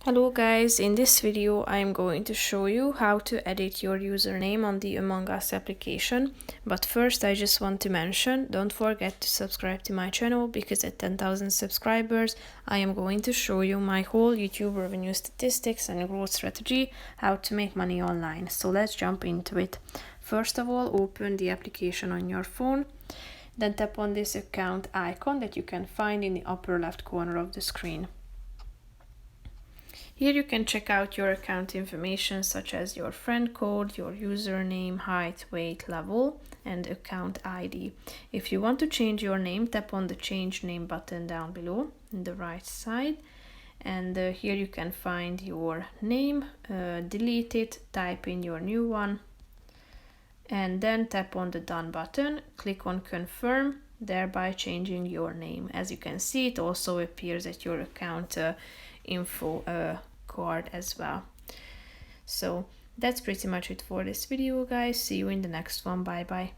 Hello guys, in this video I am going to show you how to edit your username on the Among Us application. But first I just want to mention, don't forget to subscribe to my channel because at 10,000 subscribers I am going to show you my whole YouTube revenue statistics and growth strategy, how to make money online. So let's jump into it. First of all, open the application on your phone. Then tap on this account icon that you can find in the upper left corner of the screen. Here you can check out your account information such as your friend code, your username, height, weight, level, and account ID. If you want to change your name, tap on the change name button down below in the right side. And here you can find your name, delete it, type in your new one, and then tap on the done button, click on confirm, thereby changing your name. As you can see, it also appears at your account info card as well. So that's pretty much it for this video, guys. See you in the next one. Bye bye.